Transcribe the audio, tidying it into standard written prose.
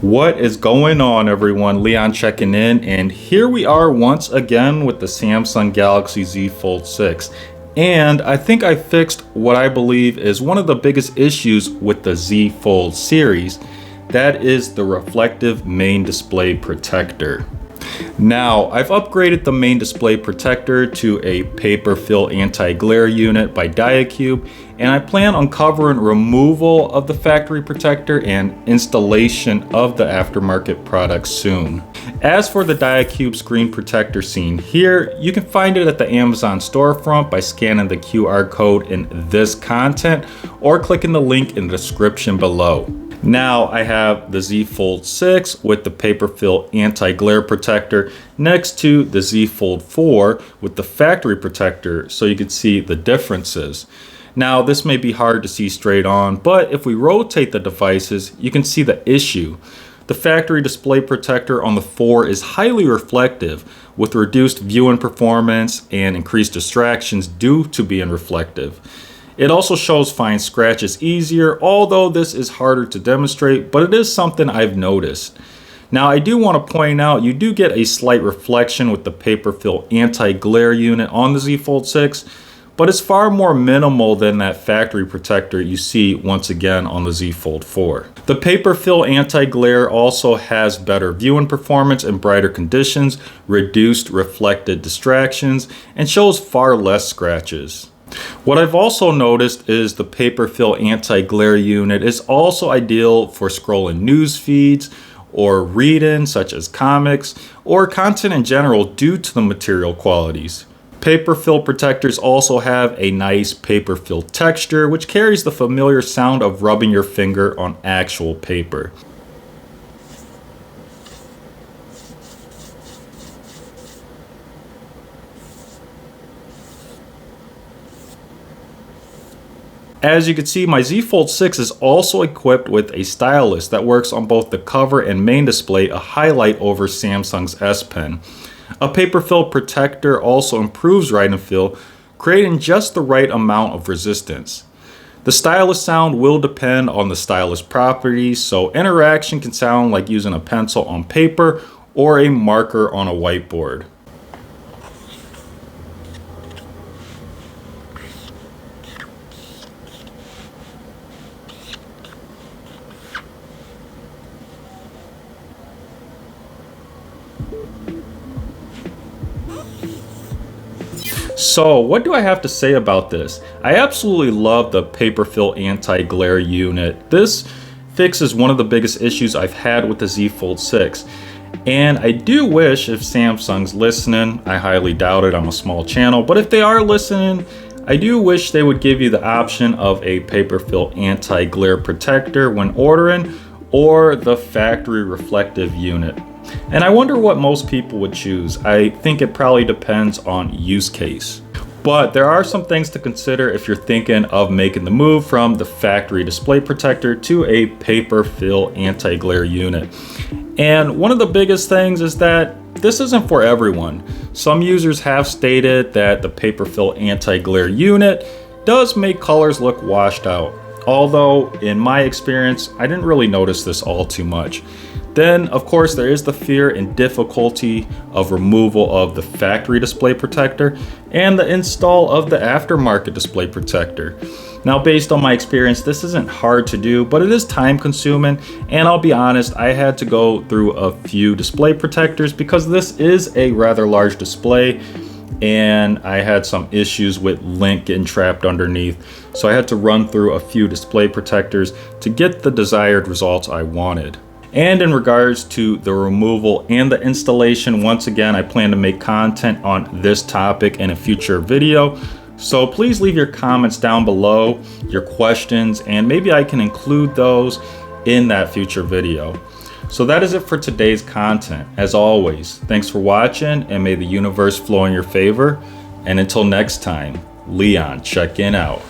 What is going on, everyone? Leon checking in, and here we are once again with the Samsung Galaxy Z Fold 6. And I think I fixed what I believe is one of the biggest issues with the Z Fold series. That is the reflective main display protector. Now, I've upgraded the main display protector to a Paperfeel anti-glare unit by Diacube, and I plan on covering removal of the factory protector and installation of the aftermarket product soon. As for the Diacube screen protector seen here, you can find it at the Amazon storefront by scanning the QR code in this content or clicking the link in the description below. Now I have the Z Fold 6 with the Paperfeel anti-glare protector next to the Z Fold 4 with the factory protector so you can see the differences. Now this may be hard to see straight on, but if we rotate the devices, you can see the issue. The factory display protector on the 4 is highly reflective with reduced viewing performance and increased distractions due to being reflective. It also shows fine scratches easier, although this is harder to demonstrate, but it is something I've noticed. Now I do want to point out you do get a slight reflection with the Paperfeel anti-glare unit on the Z Fold 6, but it's far more minimal than that factory protector you see once again on the Z Fold 4. The Paperfeel anti-glare also has better viewing performance in brighter conditions, reduced reflected distractions, and shows far less scratches. What I've also noticed is the Paperfeel anti-glare unit is also ideal for scrolling news feeds or reading such as comics or content in general due to the material qualities. Paperfeel protectors also have a nice Paperfeel texture which carries the familiar sound of rubbing your finger on actual paper. As you can see, my Z Fold 6 is also equipped with a Stylist that works on both the cover and main display, a highlight over Samsung's S Pen. A Paperfeel protector also improves write and feel, creating just the right amount of resistance. The Stylist sound will depend on the Stylist properties, so interaction can sound like using a pencil on paper or a marker on a whiteboard. So what do I have to say about this? I absolutely love the Paperfeel anti-glare unit. This fixes one of the biggest issues I've had with the Z Fold 6. And I do wish, if Samsung's listening, I highly doubt it, I'm a small channel, but if they are listening, I do wish they would give you the option of a Paperfeel anti-glare protector when ordering, or the factory reflective unit. And I wonder what most people would choose. I think it probably depends on use case. But there are some things to consider if you're thinking of making the move from the factory display protector to a Paperfeel anti-glare unit. And one of the biggest things is that this isn't for everyone. Some users have stated that the Paperfeel anti-glare unit does make colors look washed out. Although, in my experience, I didn't really notice this all too much. Then, of course, there is the fear and difficulty of removal of the factory display protector and the install of the aftermarket display protector. Now, based on my experience, this isn't hard to do, but it is time consuming, and I'll be honest, I had to go through a few display protectors because this is a rather large display, and I had some issues with lint getting trapped underneath. So I had to run through a few display protectors to get the desired results I wanted. And in regards to the removal and the installation, once again, I plan to make content on this topic in a future video. So please leave your comments down below, your questions, and maybe I can include those in that future video. So that is it for today's content. As always, thanks for watching, and may the universe flow in your favor. And until next time, Leon checking out.